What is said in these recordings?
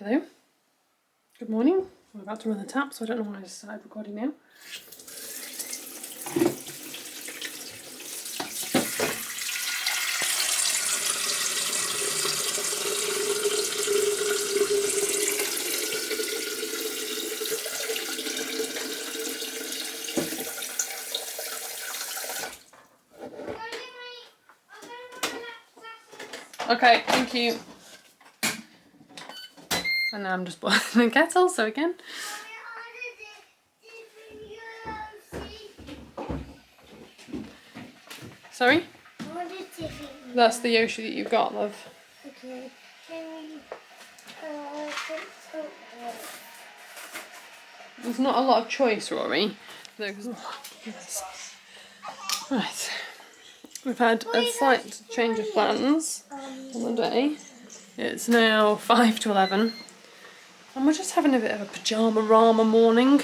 Hello, good morning. I'm about to run the tap, so I don't know why I started recording now. Okay, thank you. And now I'm just boiling the kettle, so again. Sorry? That's the Yoshi that you've got, love. Okay. There's not a lot of choice, Rory. Right. We've had a slight change of plans on the day. It's now 5 to 11. And we're just having a bit of a pyjama-rama morning.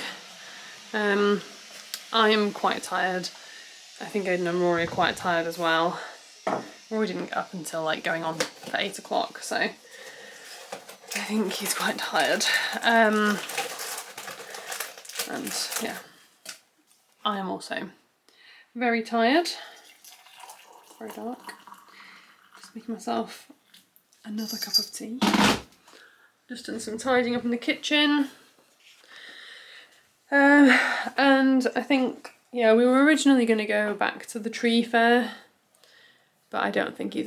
I am quite tired. I think Aiden and Rory are quite tired as well. Rory didn't get up until like going on for 8 o'clock, so I think he's quite tired. And yeah, I am also very tired. Very dark. Just making myself another cup of tea. Just done some tidying up in the kitchen. And I think, yeah, we were originally going to go back to the tree fair, but I don't think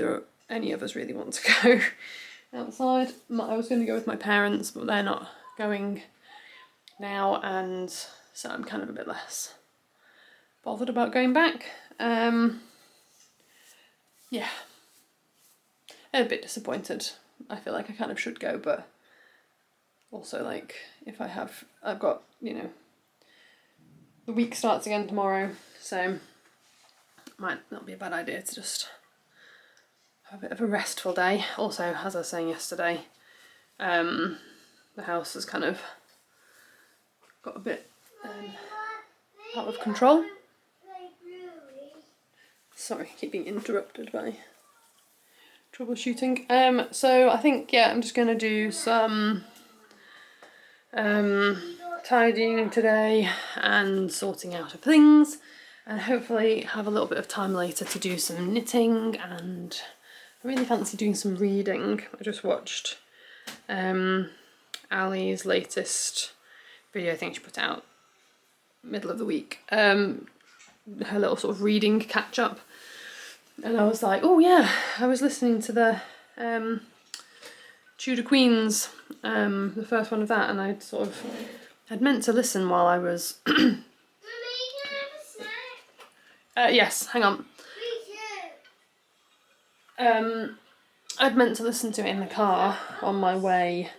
any of us really want to go outside. I was going to go with my parents, but they're not going now, and so I'm kind of a bit less bothered about going back. Yeah, a bit disappointed. I feel like I kind of should go, but also like if I've got, you know, the week starts again tomorrow, so it might not be a bad idea to just have a bit of a restful day. Also, as I was saying yesterday, the house has kind of got a bit out of control. Sorry, I keep being interrupted by troubleshooting. So I think, yeah, I'm just going to do some tidying today and sorting out of things, and hopefully have a little bit of time later to do some knitting, and I really fancy doing some reading. I just watched Ali's latest video. I think she put out middle of the week, her little sort of reading catch up, and I was like, oh yeah, I was listening to the Tudor Queens, the first one of that, and I'd meant to listen while I was Mummy, can I have a snack? yes, hang on. I'd meant to listen to it in the car on my way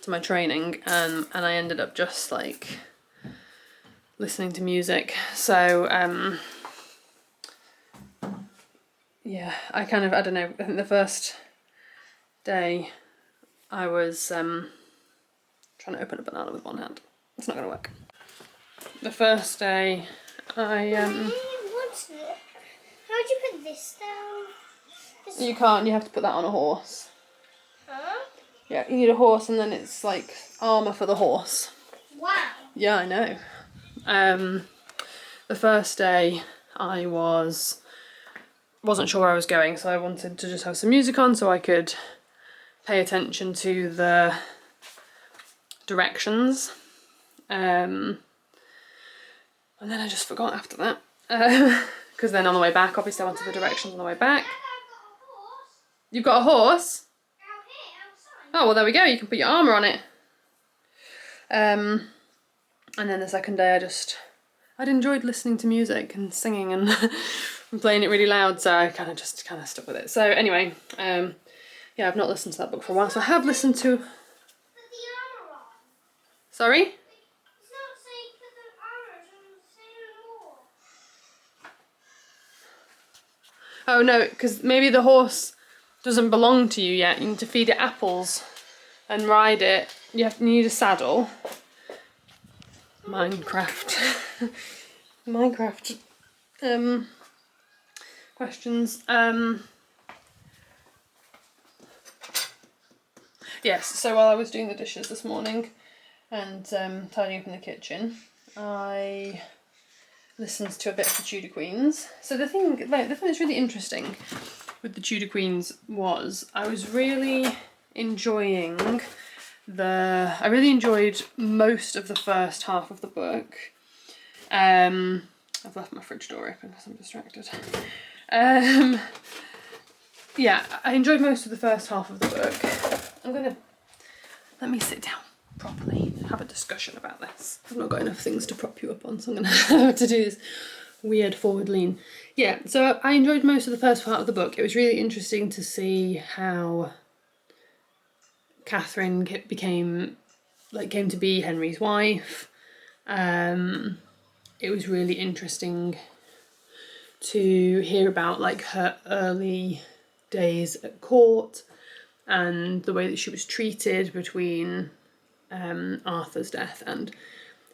to my training, and I ended up just like listening to music. So yeah, I don't know, I think the first day I was trying to open a banana with one hand. It's not going to work. The first day What's it? How'd you put this down? you can't, you have to put that on a horse. Huh? Yeah, you need a horse, and then it's like armour for the horse. Wow. Yeah, I know. The first day I wasn't sure where I was going, so I wanted to just have some music on so I could pay attention to the directions. And then I just forgot after that. Because then on the way back, obviously I wanted the directions on the way back. You've got a horse? Oh, well there we go, you can put your armour on it. And then the second day I'd enjoyed listening to music and singing and, and playing it really loud, so I kind of stuck with it. So anyway, yeah, I've not listened to that book for a while, so I have listened to... Put the armour on. Sorry? It's not saying put the armour, it's saying more. Oh no, because maybe the horse doesn't belong to you yet. You need to feed it apples and ride it. You need a saddle. Minecraft. Minecraft questions. Yes, so while I was doing the dishes this morning and tidying up in the kitchen, I listened to a bit of the Tudor Queens. So the thing that's really interesting with the Tudor Queens was I was really enjoying I really enjoyed most of the first half of the book. I've left my fridge door open because I'm distracted. Yeah, I enjoyed most of the first half of the book. Let me sit down properly and have a discussion about this. I've not got enough things to prop you up on, so I'm gonna have to do this weird forward lean. Yeah, so I enjoyed most of the first part of the book. It was really interesting to see how Catherine came to be Henry's wife. It was really interesting to hear about like her early days at court and the way that she was treated between Arthur's death and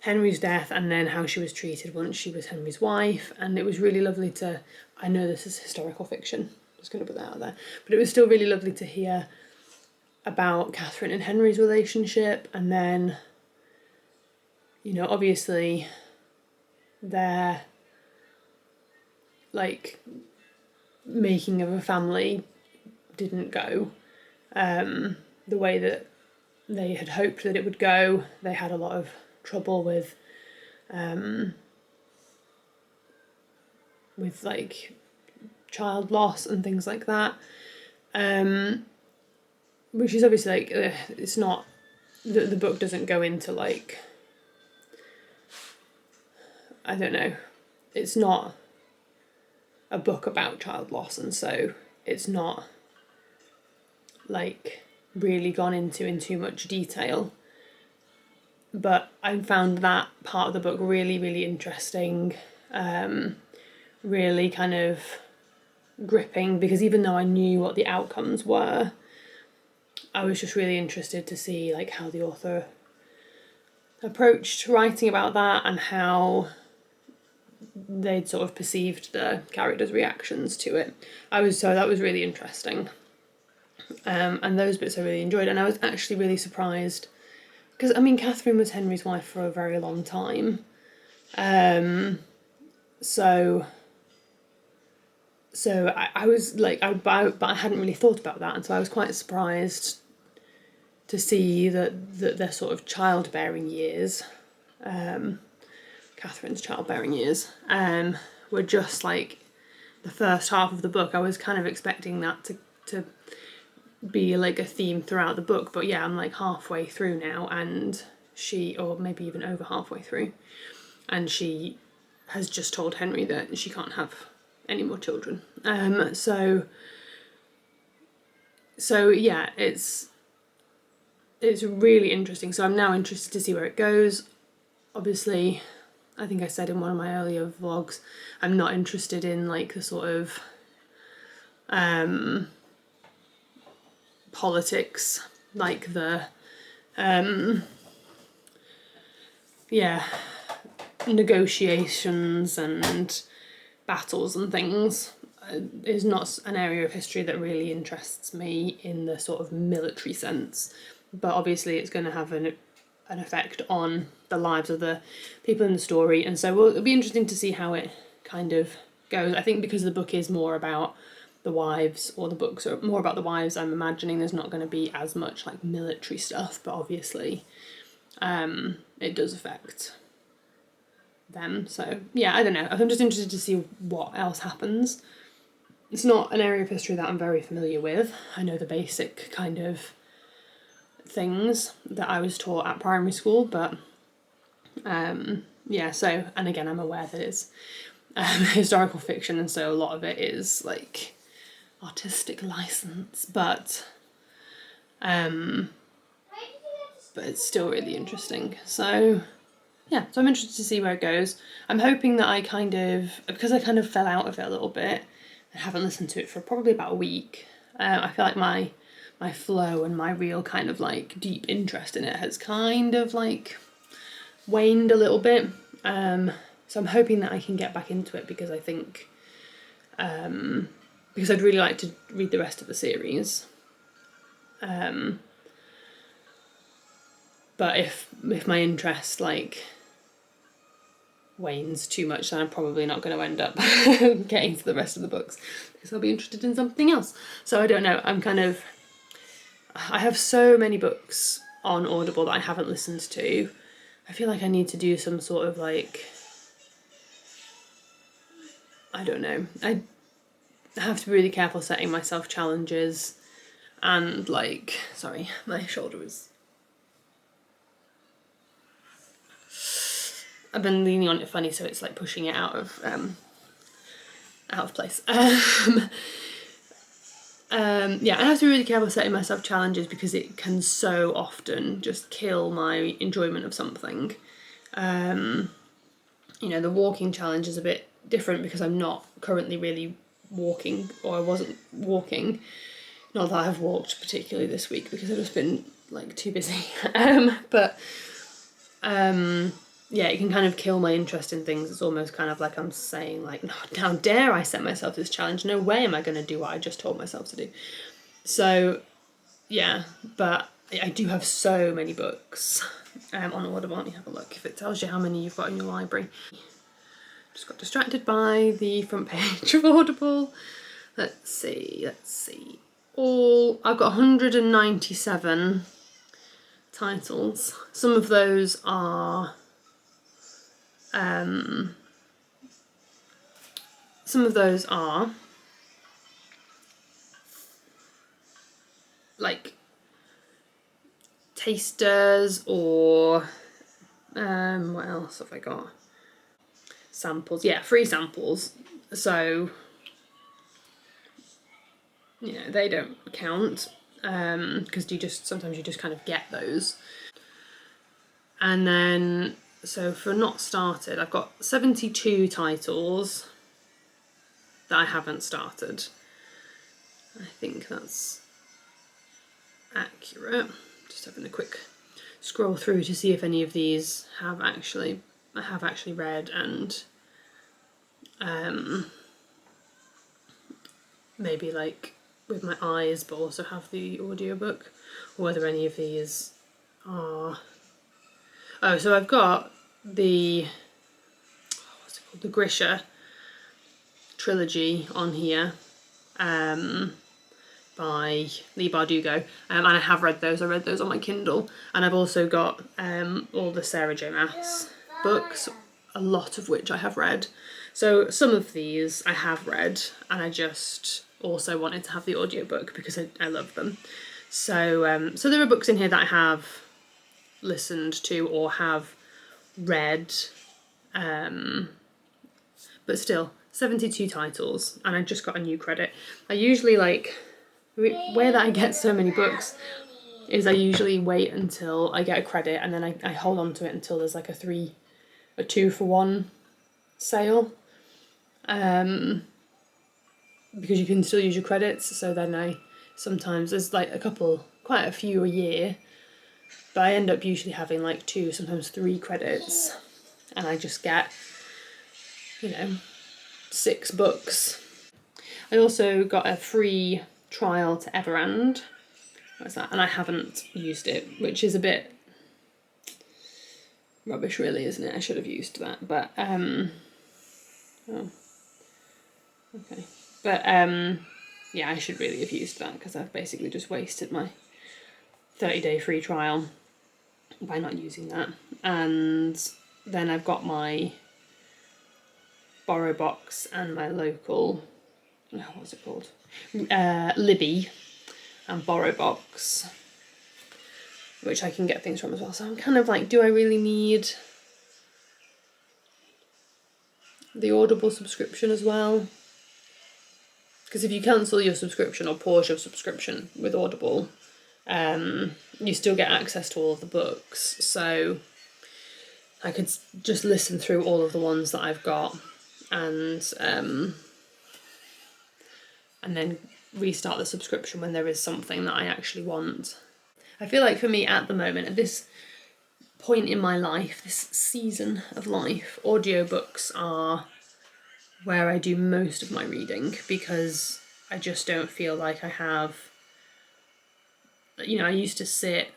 Henry's death, and then how she was treated once she was Henry's wife. And it was really lovely to, I know this is historical fiction, I'm just going to put that out there, but it was still really lovely to hear about Catherine and Henry's relationship. And then, you know, obviously their like making of a family didn't go the way that they had hoped that it would go. They had a lot of trouble with like child loss and things like that, which is obviously like it's not the book doesn't go into like, I don't know, it's not a book about child loss, and so it's not like really gone into in too much detail. But I found that part of the book really, really interesting, really kind of gripping, because even though I knew what the outcomes were, I was just really interested to see like how the author approached writing about that and how they'd sort of perceived the characters' reactions to it. So that was really interesting. And those bits I really enjoyed, and I was actually really surprised because I mean Catherine was Henry's wife for a very long time, so I was like but I hadn't really thought about that, and so I was quite surprised to see that their sort of childbearing years, Catherine's childbearing years, were just like the first half of the book. I was kind of expecting that to be like a theme throughout the book, but yeah, I'm like halfway through now, and or maybe even over halfway through, and she has just told Henry that she can't have any more children. So yeah, it's really interesting. So I'm now interested to see where it goes. Obviously, I think I said in one of my earlier vlogs, I'm not interested in like the sort of politics, like the negotiations and battles and things. Is not an area of history that really interests me in the sort of military sense, but obviously it's going to have an effect on the lives of the people in the story, and so it'll be interesting to see how it kind of goes. I think because the book is more about the wives, or the books are more about the wives, I'm imagining there's not going to be as much like military stuff, but obviously it does affect them. So yeah, I don't know, I'm just interested to see what else happens. It's not an area of history that I'm very familiar with. I know the basic kind of things that I was taught at primary school, but yeah, so, and again, I'm aware that it's historical fiction, and so a lot of it is like artistic license, but it's still really interesting. So yeah, so I'm interested to see where it goes. I'm hoping that because I kind of fell out of it a little bit, I haven't listened to it for probably about a week. I feel like my flow and my real kind of like deep interest in it has kind of like waned a little bit. So I'm hoping that I can get back into it, because I think because I'd really like to read the rest of the series. But if my interest like wanes too much, then I'm probably not going to end up getting to the rest of the books, because I'll be interested in something else. So I don't know, I have so many books on Audible that I haven't listened to. I feel like I need to do some sort of like, I don't know, I have to be really careful setting myself challenges, and like, sorry, my shoulder is, I've been leaning on it funny, so it's like pushing it out of place. Yeah, I have to be really careful setting myself challenges, because it can so often just kill my enjoyment of something. You know, the walking challenge is a bit different because I'm not currently really walking, or I wasn't walking. Not that I have walked particularly this week, because I've just been like too busy. Yeah, it can kind of kill my interest in things. It's almost kind of like I'm saying like, no, how dare I set myself this challenge? No way am I going to do what I just told myself to do. So yeah, but I do have so many books on Audible. Let me have a look if it tells you how many you've got in your library. Just got distracted by the front page of Audible. Let's see. I've got 197 titles. Some of those are like tasters, or what else have I got? Samples, yeah, free samples. So, you know, they don't count, because sometimes you just kind of get those. And then, so for Not Started, I've got 72 titles that I haven't started. I think that's accurate. Just having a quick scroll through to see if any of these I have actually read, and maybe like with my eyes, but also have the audiobook, or whether any of these are... Oh, so I've got the, what's it called, the Grisha trilogy on here, by Leigh Bardugo, and I have read those. I read those on my Kindle, and I've also got all the Sarah J Maas books, a lot of which I have read. So some of these I have read, and I just also wanted to have the audiobook because I love them. So so there are books in here that I have listened to or have read, but still 72 titles, and I just got a new credit. I usually like, where that I get so many books is I usually wait until I get a credit, and then I hold on to it until there's like a 2-for-1 sale, because you can still use your credits. So then sometimes there's like quite a few a year, but I end up usually having like 2, sometimes 3 credits, and I just get, 6 books. I also got a free trial to Everand. What's that? And I haven't used it, which is a bit rubbish really, isn't it? I should have used that, but oh, okay. But yeah, I should really have used that, because I've basically just wasted my 30-day free trial by not using that. And then I've got my BorrowBox and my local, what's it called? Libby and BorrowBox, which I can get things from as well. So I'm kind of like, do I really need the Audible subscription as well? Because if you cancel your subscription or pause your subscription with Audible, you still get access to all of the books. So I could just listen through all of the ones that I've got, and then restart the subscription when there is something that I actually want. I feel like for me at the moment, at this point in my life, this season of life, audiobooks are where I do most of my reading, because I just don't feel like I have, I used to sit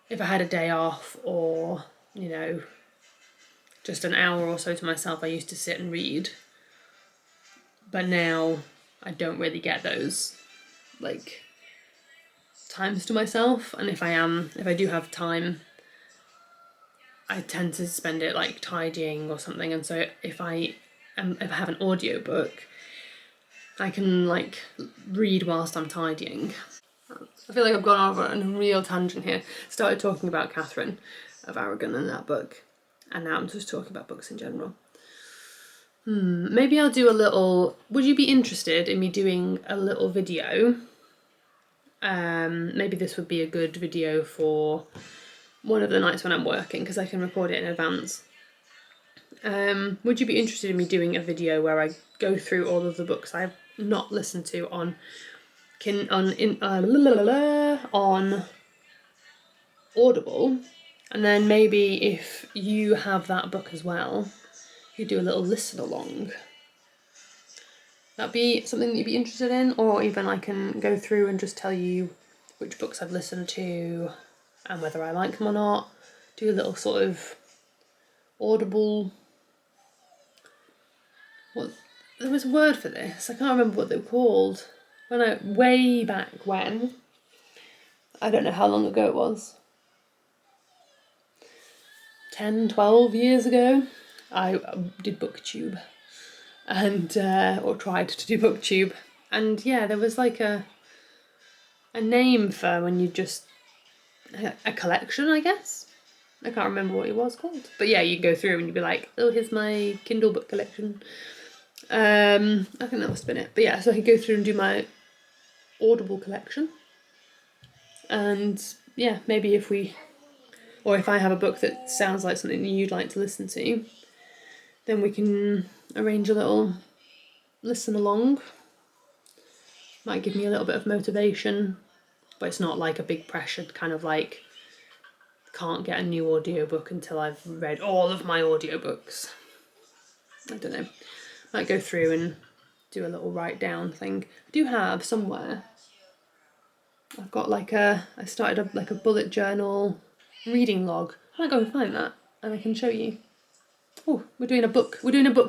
if I had a day off or, you know, just an hour or so to myself, I used to sit and read. But now I don't really get those, like, times to myself. And if I do have time, I tend to spend it like tidying or something. And so if I have an audiobook, I can like read whilst I'm tidying. I feel like I've gone over on a real tangent here. Started talking about Catherine of Aragon and that book, and now I'm just talking about books in general. Maybe I'll do a little... Would you be interested in me doing a little video? Maybe this would be a good video for one of the nights when I'm working, because I can record it in advance. Would you be interested in me doing a video where I go through all of the books I've not listened to on Audible, and then maybe if you have that book as well, you do a little listen along. That'd be something that you'd be interested in, or even I can go through and just tell you which books I've listened to and whether I like them or not. Do a little sort of Audible... What? There was a word for this. I can't remember what they were called. Way back when. I don't know how long ago it was. 10, 12 years ago. I did BookTube. And, or tried to do BookTube. And yeah, there was like a name for when you just... A collection, I guess? I can't remember what it was called. But yeah, you go through and you'd be like, oh, here's my Kindle book collection. I think that must have been it. But yeah, so I could go through and do my Audible collection. And yeah, maybe if I have a book that sounds like something that you'd like to listen to, then we can arrange a little listen along. Might give me a little bit of motivation, but it's not like a big pressured kind of like, can't get a new audiobook until I've read all of my audiobooks. I don't know. Might go through and do a little write down thing. I do have somewhere, I've got like I started a bullet journal reading log. I might go and find that and I can show you. Oh, we're doing a book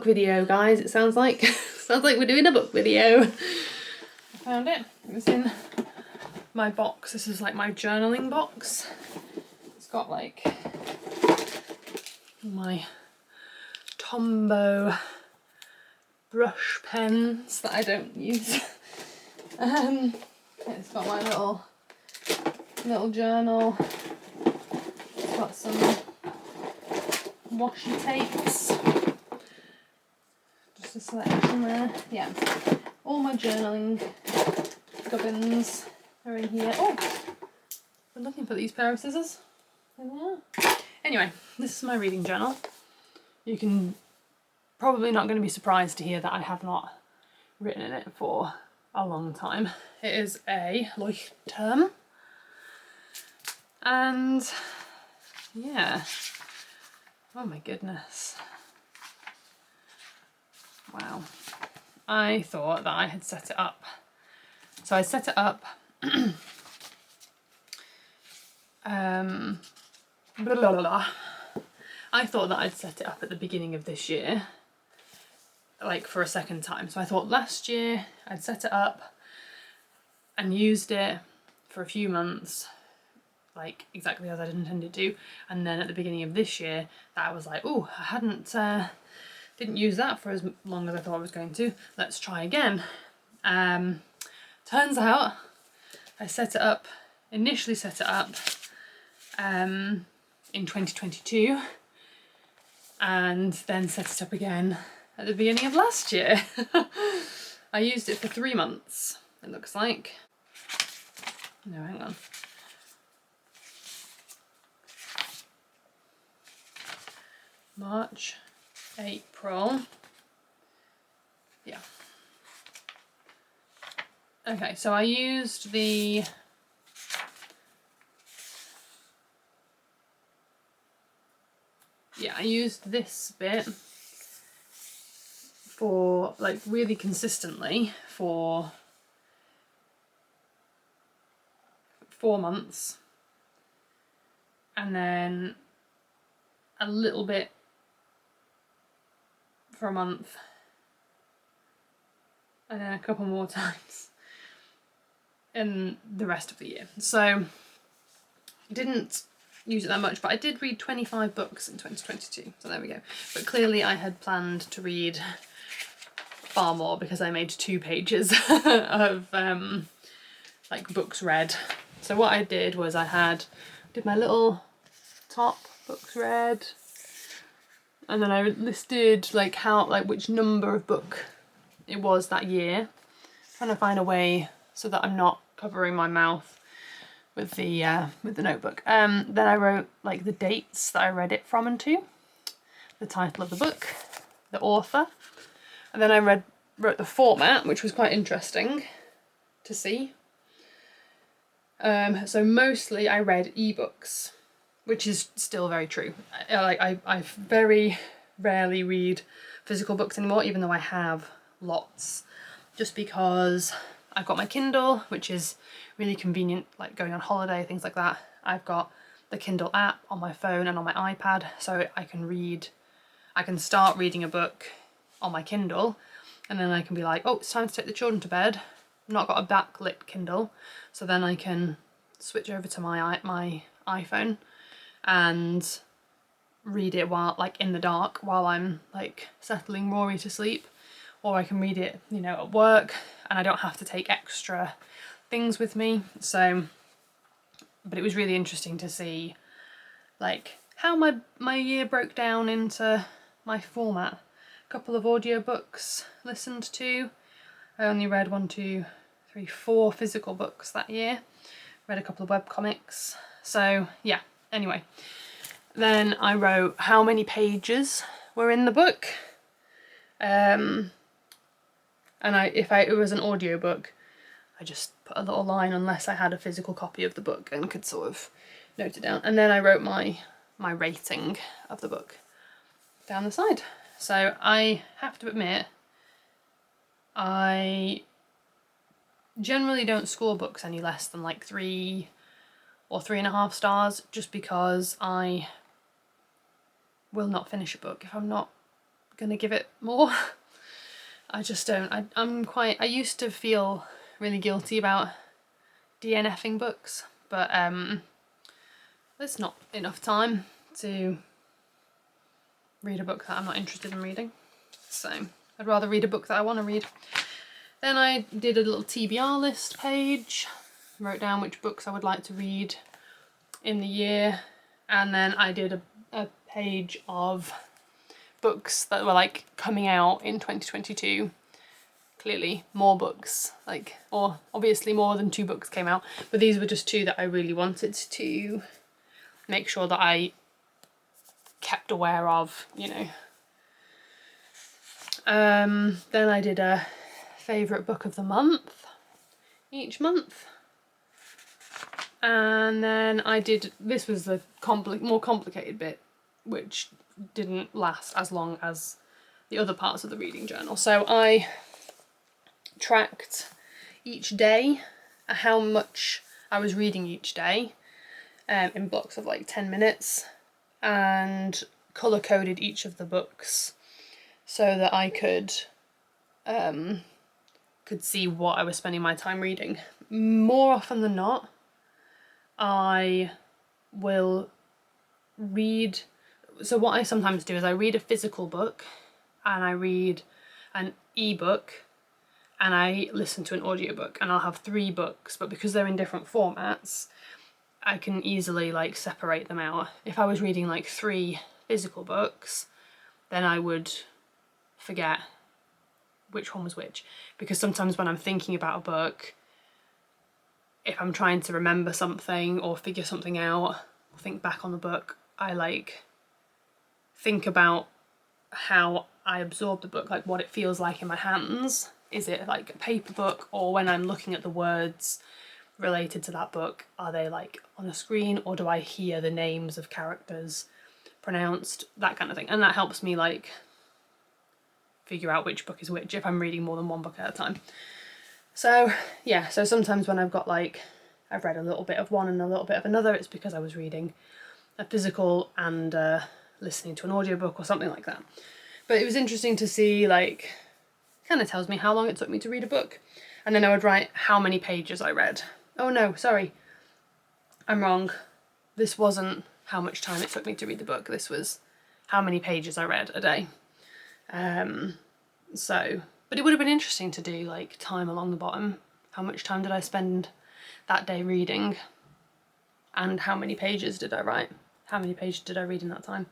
video, guys, it sounds like. Sounds like we're doing a book video. I found it. It was in my box. This is like my journaling box. It's got like my Tombow brush pens that I don't use. It's got my little journal. It's got some washi tapes. Just a selection there. Yeah. All my journaling gubbins are in here. Oh! I'm looking for these pair of scissors. There they are. Anyway, this is my reading journal. You can probably not going to be surprised to hear that I have not written in it for a long time. It is a Leuchtturm. And yeah. Oh my goodness. Wow. I thought that I had set it up. So I set it up blah, blah, blah, blah. I thought that I'd set it up at the beginning of this year, like for a second time. So I thought last year I'd set it up and used it for a few months, like exactly as I'd intended to. And then at the beginning of this year, that I was like, oh, I didn't use that for as long as I thought I was going to. Let's try again. Turns out I initially set it up in 2022 and then set it up again at the beginning of last year. I used it for 3 months, it looks like. No, hang on. March, April. Yeah. Okay, so I used I used this bit for like really consistently for 4 months. and then a little bit for a month, and then a couple more times in the rest of the year. So I didn't use it that much, but I did read 25 books in 2022, so there we go. But clearly I had planned to read far more because I made 2 pages of like books read. So what I did was I did my little top books read, and then I listed like which number of book it was that year, trying to find a way so that I'm not covering my mouth with the notebook. Then I wrote like the dates that I read it from and to, the title of the book, the author, and then I wrote the format, which was quite interesting to see. So mostly I read ebooks, which is still very true. I very rarely read physical books anymore, even though I have lots, just because I've got my Kindle, which is really convenient, like going on holiday, things like that. I've got the Kindle app on my phone and on my iPad, so I can start reading a book on my Kindle, and then I can be like, oh, it's time to take the children to bed. I've not got a backlit Kindle, so then I can switch over to my iPhone and read it while, like, in the dark while I'm like settling Rory to sleep, or I can read it, you know, at work, and I don't have to take extra things with me. So, but it was really interesting to see like how my year broke down into my format. A couple of audiobooks listened to. I only read 4 physical books that year. Read a couple of webcomics. So yeah, anyway. Then I wrote how many pages were in the book. And if it was an audiobook, I just put a little line unless I had a physical copy of the book and could sort of note it down. And then I wrote my rating of the book down the side. So I have to admit, I generally don't score books any less than like 3 or 3.5 stars, just because I will not finish a book if I'm not going to give it more. I just don't. I used to feel really guilty about DNFing books, but there's not enough time to read a book that I'm not interested in reading. So I'd rather read a book that I want to read. Then I did a little TBR list page, wrote down which books I would like to read in the year, and then I did a page of books that were like coming out in 2022. Clearly more books, like, or obviously more than 2 books came out, but these were just 2 that I really wanted to make sure that I kept aware of, you know. Then I did a favourite book of the month each month, and then I did, this was the more complicated bit, which didn't last as long as the other parts of the reading journal. So I tracked each day how much I was reading each day, in blocks of like 10 minutes, and colour coded each of the books so that I could see what I was spending my time reading. More often than not, I will read, so what I sometimes do is I read a physical book, and I read an ebook, and I listen to an audiobook, and I'll have 3 books, but because they're in different formats, I can easily like separate them out. If I was reading like 3 physical books, then I would forget which one was which, because sometimes when I'm thinking about a book, if I'm trying to remember something or figure something out, or think back on the book, I like think about how I absorb the book, like what it feels like in my hands. Is it like a paper book, or when I'm looking at the words related to that book, are they like on a screen, or do I hear the names of characters pronounced, that kind of thing. And that helps me like figure out which book is which if I'm reading more than 1 book at a time. So yeah, so sometimes when I've got like, I've read a little bit of one and a little bit of another, it's because I was reading a physical and listening to an audiobook or something like that. But it was interesting to see, like, kind of tells me how long it took me to read a book. And then I would write how many pages I read. Oh no, sorry, I'm wrong. This wasn't how much time it took me to read the book. This was how many pages I read a day. But it would have been interesting to do like time along the bottom. How much time did I spend that day reading? And how many pages did I write? How many pages did I read in that time?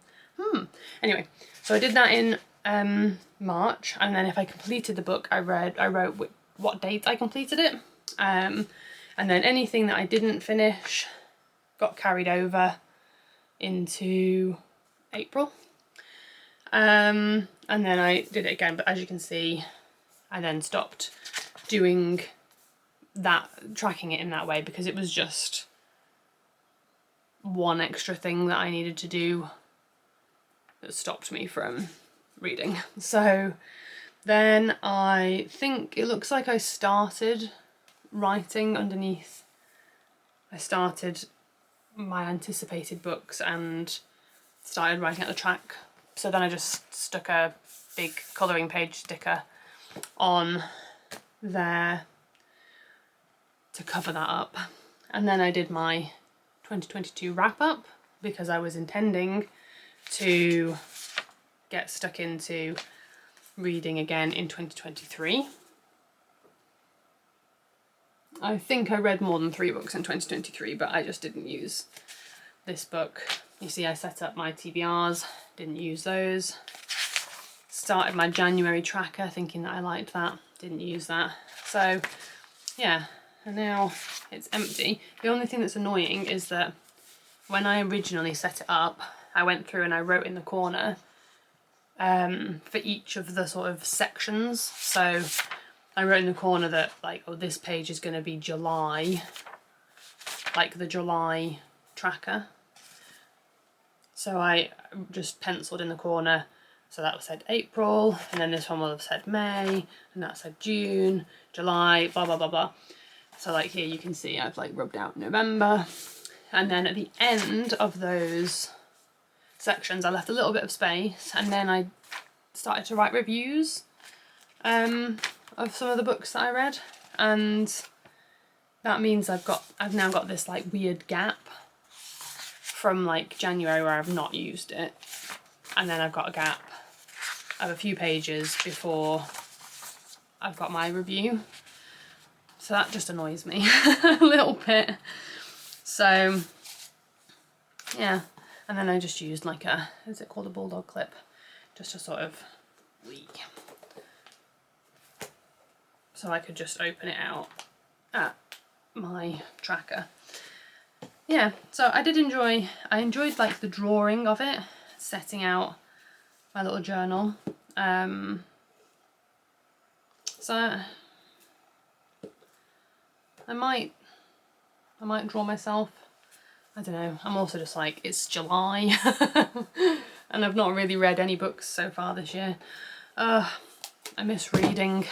Anyway, so I did that in March, and then if I completed the book, I wrote what date I completed it. And then anything that I didn't finish got carried over into April. And then I did it again, but as you can see, I then stopped doing that, tracking it in that way, because it was just one extra thing that I needed to do that stopped me from reading. So then I think it looks like I started writing underneath. I started my anticipated books and started writing at the track. So then I just stuck a big colouring page sticker on there to cover that up. And then I did my 2022 wrap up, because I was intending to get stuck into reading again in 2023. I think I read more than 3 books in 2023, but I just didn't use this book. You see, I set up my TBRs, didn't use those. Started my January tracker thinking that I liked that, didn't use that. So yeah, and now it's empty. The only thing that's annoying is that when I originally set it up, I went through and I wrote in the corner for each of the sort of sections. So I wrote in the corner that, like, oh, this page is going to be July, like the July tracker. So I just penciled in the corner, so that said April, and then this one will have said May, and that said June, July, blah blah blah blah. So like here you can see I've like rubbed out November, and then at the end of those sections I left a little bit of space, and then I started to write reviews of some of the books that I read, and that means I've now got this like weird gap from like January where I've not used it, and then I've got a gap of a few pages before I've got my review. So that just annoys me a little bit. So yeah, and then I just used like a, is it called a bulldog clip? Just to sort of so I could just open it out at my tracker. Yeah, so I enjoyed like the drawing of it, setting out my little journal. So I might draw myself. I don't know. I'm also just like, it's July and I've not really read any books so far this year. I miss reading.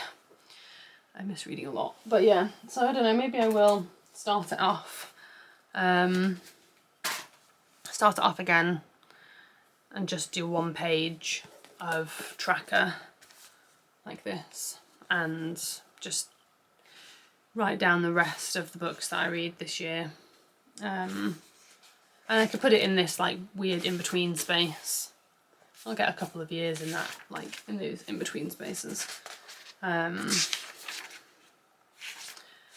I miss reading a lot. But yeah, so I don't know, maybe I will start it off again and just do one page of tracker like this and just write down the rest of the books that I read this year. And I could put it in this like weird in-between space. I'll get a couple of years in that, like in those in-between spaces.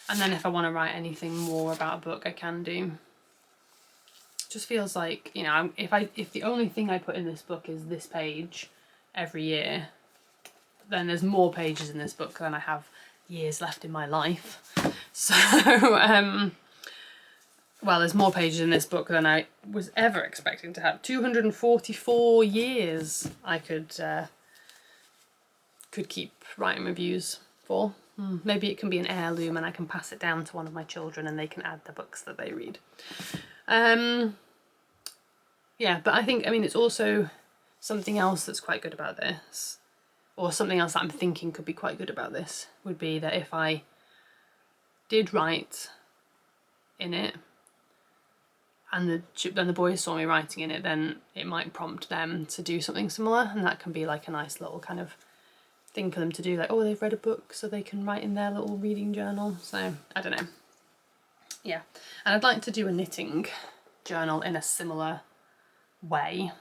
And then if I want to write anything more about a book, I can do. It just feels like, you know, if the only thing I put in this book is this page every year, then there's more pages in this book than I have years left in my life. So, well, there's more pages in this book than I was ever expecting to have. 244 years I could keep writing reviews for. Maybe it can be an heirloom and I can pass it down to one of my children and they can add the books that they read. Yeah, but I mean, it's also something else that's quite good about this, or something else that I'm thinking could be quite good about this, would be that if I did write in it and the boys saw me writing in it, then it might prompt them to do something similar, and that can be like a nice little kind of thing for them to do, like, oh, they've read a book, so they can write in their little reading journal. So I don't know. Yeah, and I'd like to do a knitting journal in a similar way,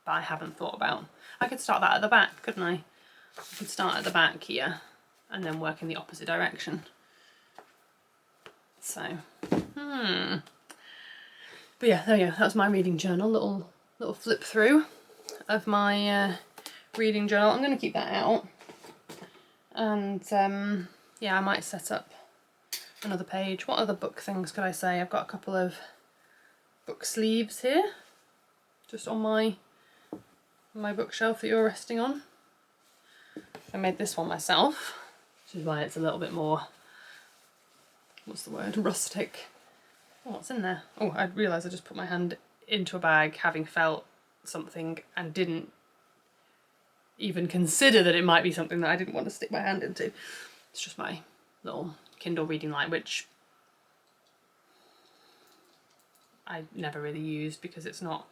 but I haven't thought about. I could start that at the back, couldn't I? I could start at the back here and then work in the opposite direction. So, but yeah, there you go. That's my reading journal. Little flip through of my reading journal. I'm going to keep that out, and yeah, I might set up another page. What other book things could I say? I've got a couple of book sleeves here, just on my bookshelf that you're resting on. I made this one myself, which is why it's a little bit more, what's the word, rustic. Oh, what's in there? Oh, I realised I just put my hand into a bag having felt something and didn't even consider that it might be something that I didn't want to stick my hand into. It's just my little Kindle reading light, which I never really used because it's not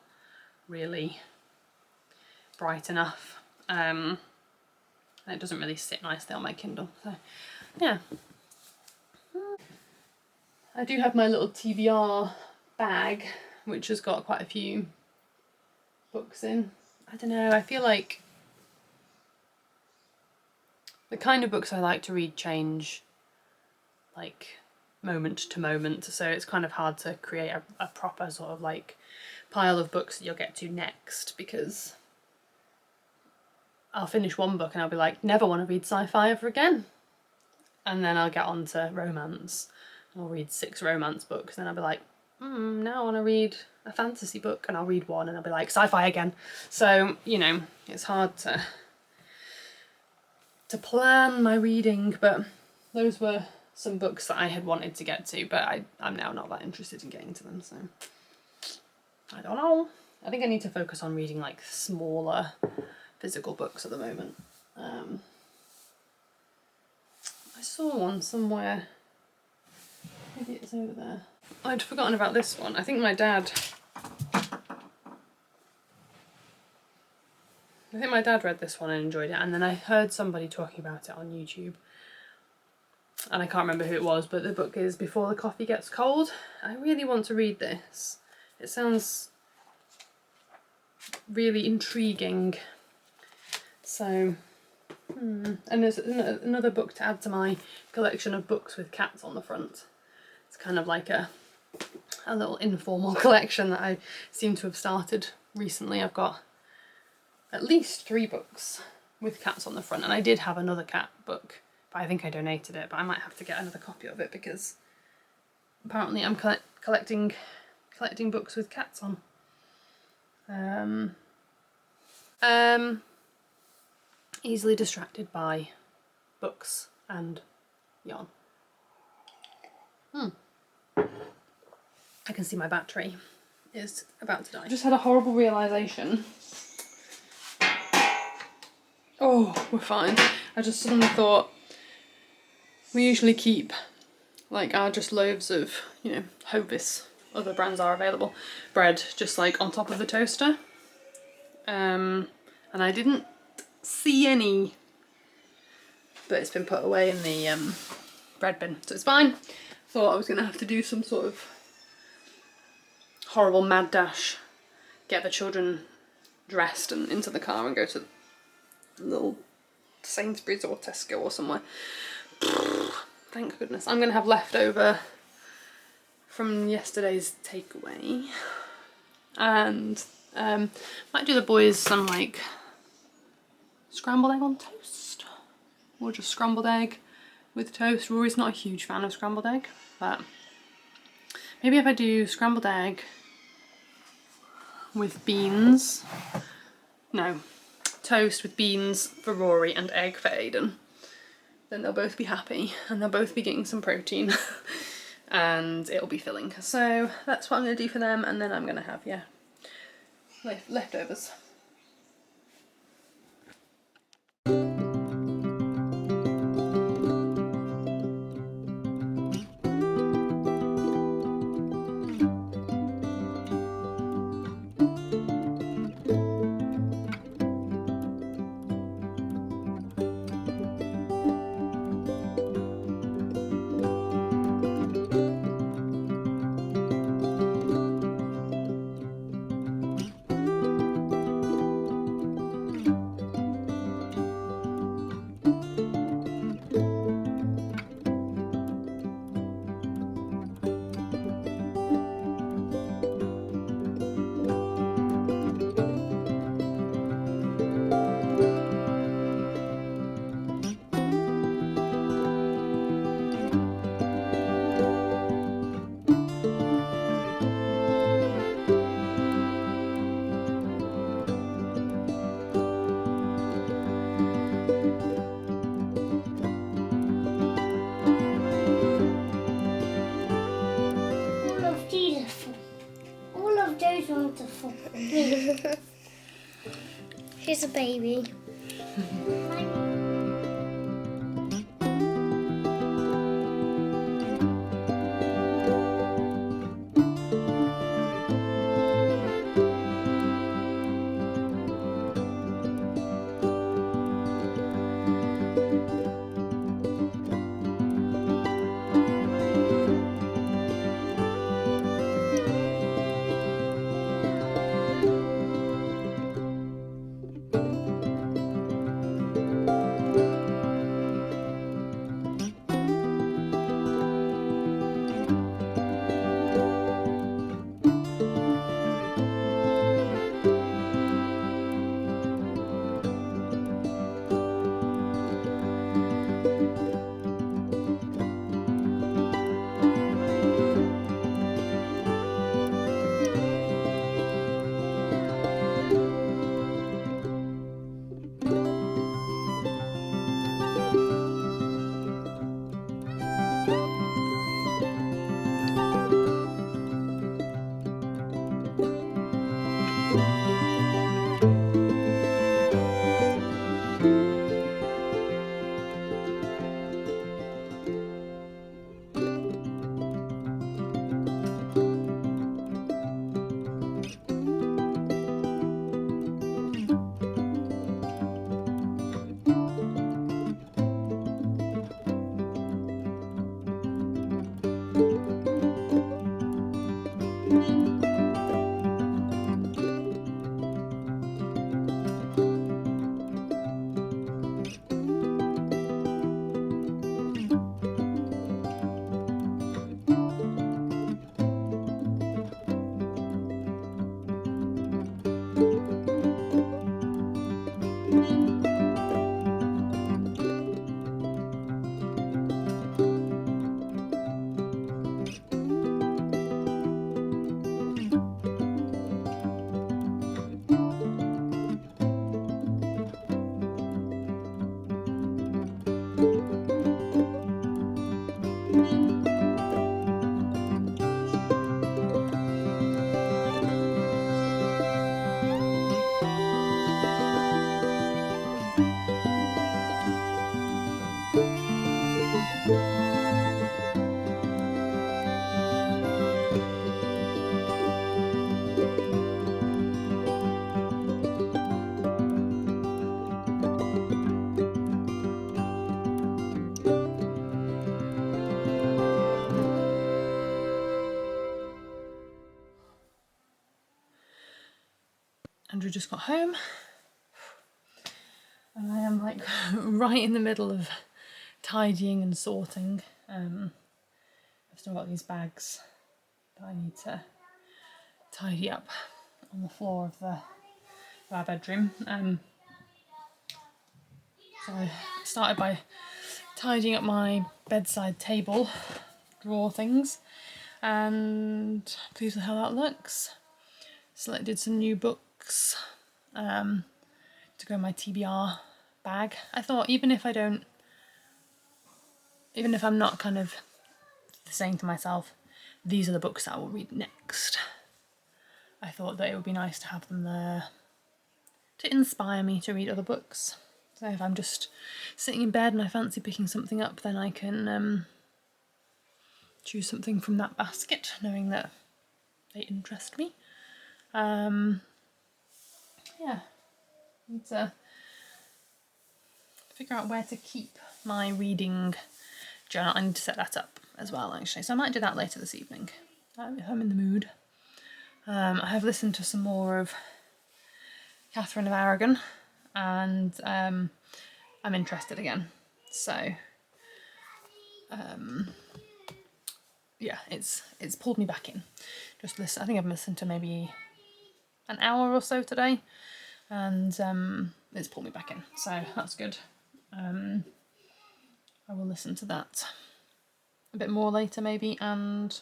really bright enough, and it doesn't really sit nicely on my Kindle, so yeah. I do have my little TBR bag, which has got quite a few books in. I don't know, I feel like the kind of books I like to read change like moment to moment, so it's kind of hard to create a proper sort of like pile of books that you'll get to next, because I'll finish one book and I'll be like, never want to read sci-fi ever again, and then I'll get on to romance and I'll read 6 romance books, and then I'll be like, now I want to read a fantasy book, and I'll read one and I'll be like, sci-fi again. So, you know, it's hard to plan my reading, but those were some books that I had wanted to get to, but I'm now not that interested in getting to them, so I don't know. I think I need to focus on reading like smaller physical books at the moment. I saw one somewhere, maybe it's over there. I'd forgotten about this one. I think my dad read this one and enjoyed it, and then I heard somebody talking about it on YouTube, and I can't remember who it was, but the book is Before the Coffee Gets Cold. I really want to read this. It sounds really intriguing. So, and there's another book to add to my collection of books with cats on the front. It's kind of like a little informal collection that I seem to have started recently. I've got at least 3 books with cats on the front, and I did have another cat book, but I think I donated it, but I might have to get another copy of it because apparently I'm collecting books with cats on. Easily distracted by books and yarn. I can see my battery is about to die. I just had a horrible realisation. Oh, we're fine. I just suddenly thought, we usually keep like our just loaves of, you know, Hovis, other brands are available, bread just like on top of the toaster. And I didn't see any, but it's been put away in the bread bin, so it's fine. Thought I was gonna have to do some sort of horrible mad dash, get the children dressed and into the car and go to the little Sainsbury's or Tesco or somewhere. Thank goodness. I'm gonna have leftover from yesterday's takeaway, and might do the boys some like scrambled egg on toast, or just scrambled egg with toast. Rory's not a huge fan of scrambled egg, but maybe if I do scrambled egg with beans, no, toast with beans for Rory and egg for Aiden, then they'll both be happy and they'll both be getting some protein and it'll be filling. So that's what I'm going to do for them, and then I'm going to have, yeah, leftovers. just want to fuck with me. She's a baby. Andrew just got home and I am like right in the middle of tidying and sorting. I've still got these bags that I need to tidy up on the floor of our bedroom. So I started by tidying up my bedside table drawer things, and pleased with how that looks. Selected some new books to go in my TBR bag. I thought even if I'm not kind of saying to myself, these are the books that I will read next, I thought that it would be nice to have them there to inspire me to read other books. So if I'm just sitting in bed and I fancy picking something up, then I can choose something from that basket, knowing that they interest me. Yeah, need to figure out where to keep my reading journal. I need to set that up as well, actually, so I might do that later this evening if I'm in the mood. I have listened to some more of Catherine of Aragon, and I'm interested again. So yeah, it's pulled me back in. Just listen. I think I've listened to maybe an hour or so today, and it's pulled me back in. So that's good. I will listen to that a bit more later maybe, and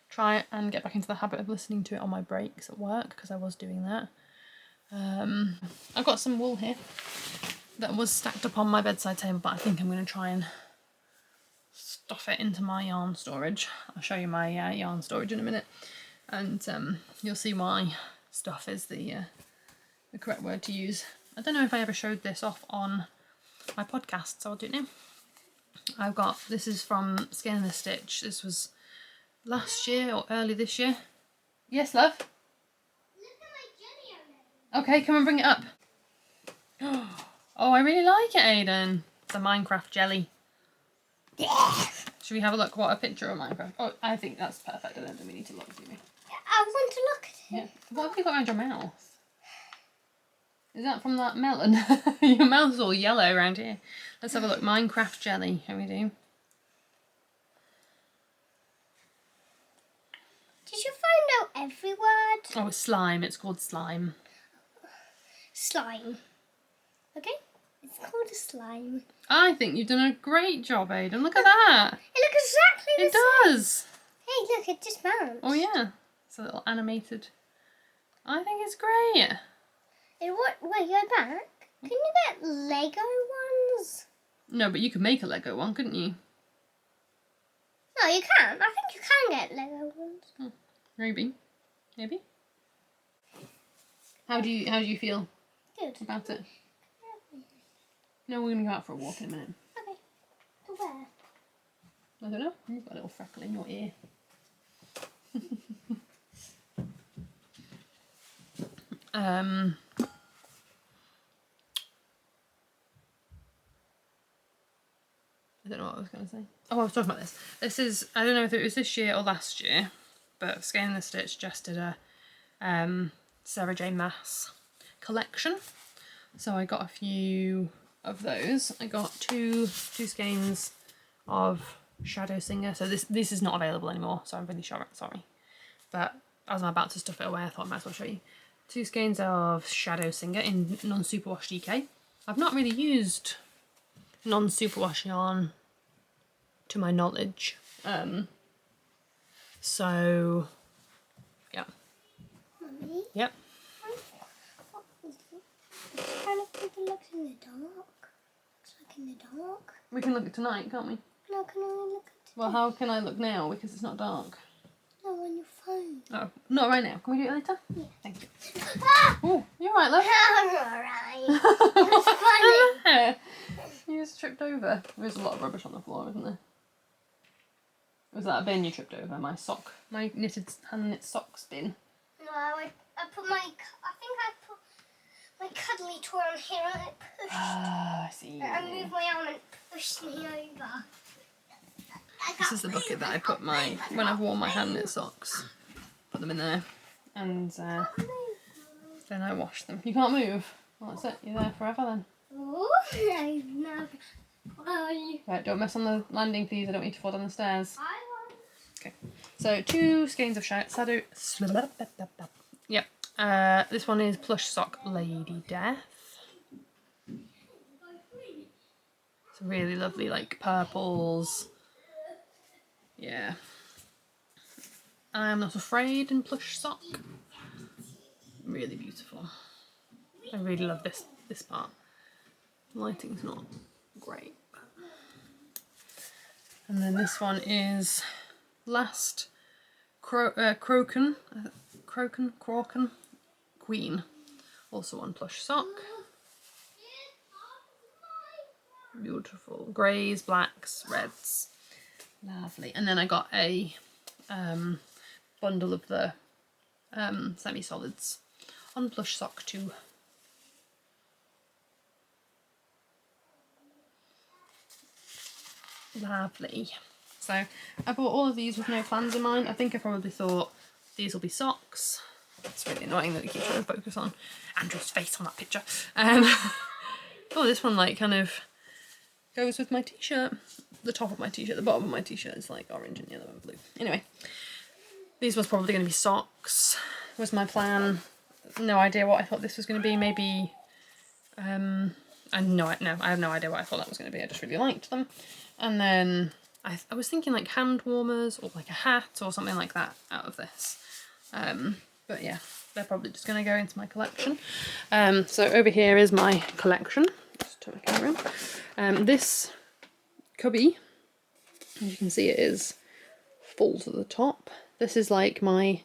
try and get back into the habit of listening to it on my breaks at work, because I was doing that. I've got some wool here that was stacked up on my bedside table, but I think I'm going to try and stuff it into my yarn storage. I'll show you my yarn storage in a minute. And you'll see why stuff is the correct word to use. I don't know if I ever showed this off on my podcast, so I'll do it now. I've got, this is from Skein and the Stitch. This was last year or early this year. Yes, love? Look at my jelly. Okay, come and bring it up. Oh, I really like it, Aiden. It's a Minecraft jelly. Should we have a look? What, a picture of Minecraft? Oh, I think that's perfect. I don't think we need to look, do we? I want to look at it. Yeah. What have you got around your mouth? Is that from that melon? Your mouth's all yellow around here. Let's have a look. Minecraft jelly. How we do? Did you find out every word? Oh, it's slime. It's called slime. Slime. Okay? It's called a slime. I think you've done a great job, Aiden. Look at that. It looks exactly the It same. does. Hey, look, it just bounced. Oh, yeah. It's a little animated. I think it's great. Wait, go back. Can you get Lego ones? No, but you could make a Lego one, couldn't you? No, you can't. I think you can get Lego ones. Maybe. Maybe. How do you feel Good. about it? No, we're going to go out for a walk in a minute. Okay. To where? I don't know. You've got a little freckle in your ear. I don't know what I was going to say. Oh, I was talking about this. This is, I don't know if it was this year or last year, but Skein and the Stitch just did a Sarah J Maas collection. So I got a few of those. I got two skeins of Shadow Singer. So this is not available anymore, so I'm really sorry. But as I'm about to stuff it away, I thought I might as well show you. 2 skeins of Shadow Singer in non-superwash DK. I've not really used non-superwash yarn to my knowledge. So yeah. Mummy? Yep. What is it? It kind of think it looks in the dark. Looks like in the dark. We can look at tonight, can't we? No, can I look at it? Well, how can I look now? Because it's not dark. No, on your phone. Oh, not right now. Can we do it later? Yeah. Thank you. Ah! Oh, you're right, love. Alright. It's funny. You just tripped over. There's a lot of rubbish on the floor, isn't there? Was that a bin you tripped over? My sock. My hand knit socks bin. No, I put I think I put my cuddly toy on here and it pushed. Ah, I see. I moved my arm and it pushed me over. This is the bucket that I put when I've worn my hand knit socks. Put them in there. And then I wash them. You can't move. Well, that's it. You're there forever then. Oh, I know. Right, don't mess on the landing, please. I don't need to fall down the stairs. I want. Okay. So 2 skeins of shadow. Yep. This one is Plush Sock Lady Death. It's really lovely, like purples. Yeah. I Am Not Afraid in Plush Sock. Really beautiful. I really love this part. Lighting's not great. And then this one is Last Croken Queen. Also on Plush Sock. Beautiful. Greys, blacks, reds. Lovely. And then I got a bundle of the semi-solids on Plush Sock too. Lovely. So I bought all of these with no plans in mind. I think I probably thought these will be socks. It's really annoying that we keep trying to focus on Andrew's face on that picture. Oh, this one like kind of goes with my t-shirt. The top of my t-shirt, the bottom of my t-shirt is like orange and yellow and blue. Anyway, these was probably going to be socks. Was my plan. No idea what I thought this was going to be. Maybe I have no idea what I thought that was going to be. I just really liked them. And then I was thinking like hand warmers or like a hat or something like that out of this. But yeah, they're probably just going to go into my collection. So over here is my collection. Just turn my camera around. This cubby, as you can see, it is full to the top. This is like my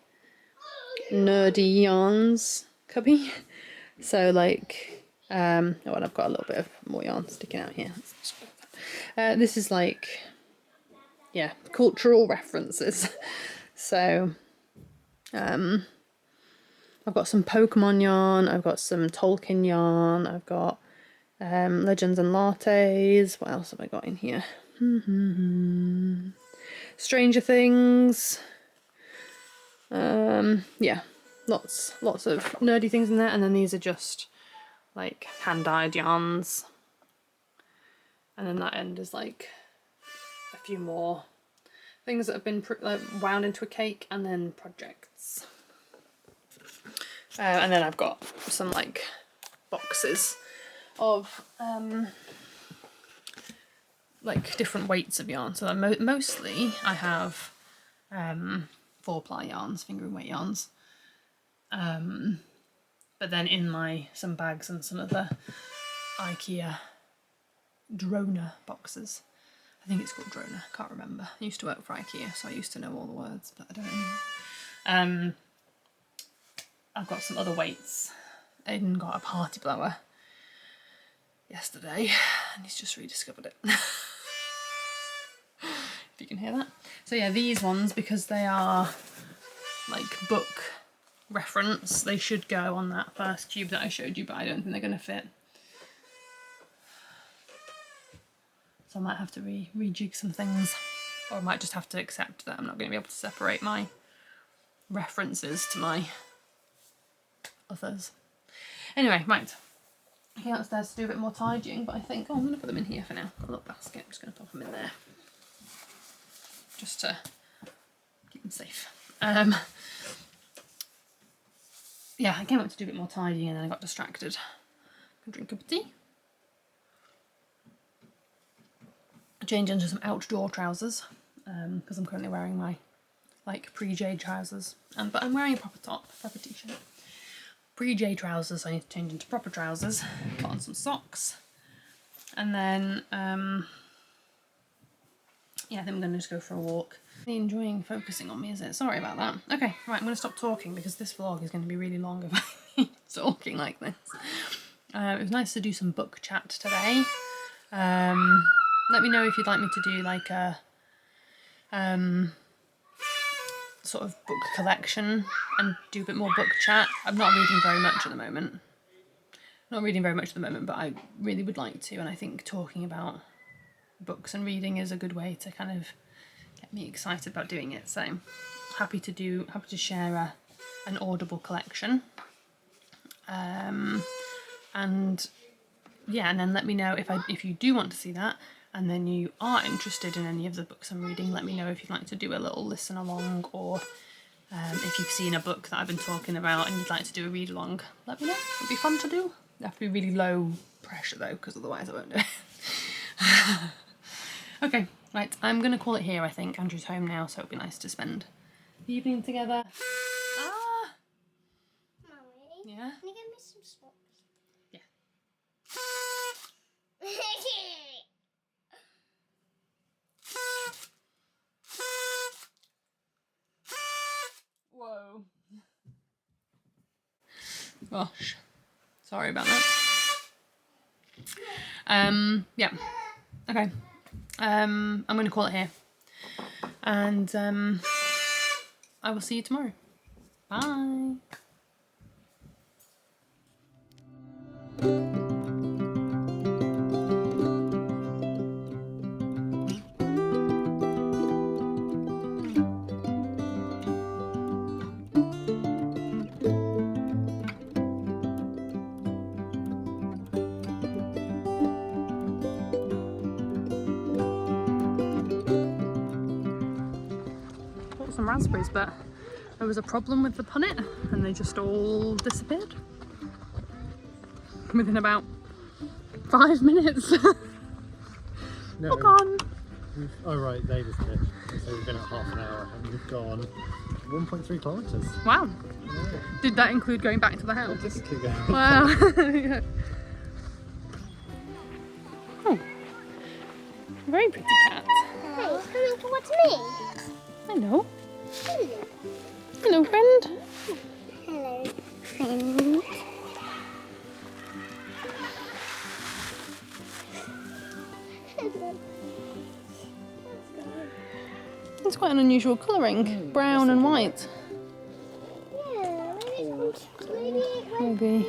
nerdy yarns cubby. So like, oh, and I've got a little bit of more yarn sticking out here. This is like, yeah, cultural references. So, I've got some Pokemon yarn, I've got some Tolkien yarn, I've got Legends and Lattes. What else have I got in here? Stranger Things. Yeah, lots of nerdy things in there, and then these are just like hand-dyed yarns. And then that end is like a few more things that have been wound into a cake, and then projects. And then I've got some like boxes of like different weights of yarn. So mostly I have 4-ply yarns, fingering weight yarns. But then in some bags and some of the IKEA Drona boxes. I think it's called Drona, can't remember. I used to work for IKEA, so I used to know all the words, but I don't anymore. I've got some other weights. Aiden got a party blower yesterday, and he's just rediscovered it. If you can hear that. So yeah, these ones, because they are like book reference, they should go on that first cube that I showed you, but I don't think they're going to fit. So I might have to rejig some things, or I might just have to accept that I'm not going to be able to separate my references to my others. Anyway, right. I came upstairs to do a bit more tidying, but I think, I'm going to put them in here for now. Got a little basket, I'm just going to pop them in there. Just to keep them safe. Yeah, I came up to do a bit more tidying and then I got distracted. Can drink a cup of tea. Change into some outdoor trousers because I'm currently wearing my like pre-J trousers, but I'm wearing a proper top, proper t-shirt. Pre-J trousers, I need to change into proper trousers, put on some socks, and then yeah, I think I'm going to just go for a walk. Really enjoying focusing on me, is it? Sorry about that. Okay, right, I'm going to stop talking because this vlog is going to be really long if I keep talking like this. It was nice to do some book chat today. Let me know if you'd like me to do like a sort of book collection and do a bit more book chat. I'm not reading very much at the moment. But I really would like to, and I think talking about books and reading is a good way to kind of get me excited about doing it. So happy to share an Audible collection. And yeah, and then let me know if you do want to see that, and then you are interested in any of the books I'm reading. Let me know if you'd like to do a little listen along, or if you've seen a book that I've been talking about and you'd like to do a read along. Let me know. It'd be fun to do. You have to be really low pressure though, because otherwise I won't do it. Okay, right. I'm gonna call it here. I think Andrew's home now, so it'd be nice to spend the evening together. Ah. Mum, ready? Yeah. Can you give me some socks? Yeah. Whoa. Gosh. Sorry about that. Yeah. Okay. I'm going to call it here. And I will see you tomorrow. Bye. Some raspberries, but there was a problem with the punnet and they just all disappeared within about 5 minutes. No. Oh, gone. Oh right, they disappeared. So we've been at half an hour and we've gone 1.3 kilometres. Wow. Yeah. Did that include going back to the house? Just keep going. Wow. Yeah. Oh, very pretty cat. Hey, it's coming towards me. I know. Hello. Hello, friend. It's quite an unusual colouring, brown and white. Yeah, maybe. Maybe.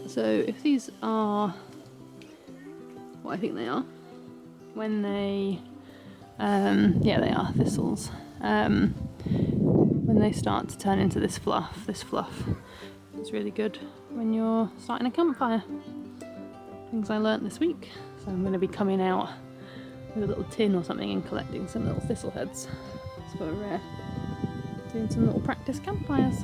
So if these are what I think they are, when they, yeah, they are thistles. When they start to turn into this fluff is really good when you're starting a campfire. Things I learnt this week. So I'm going to be coming out with a little tin or something and collecting some little thistle heads for doing some little practice campfires.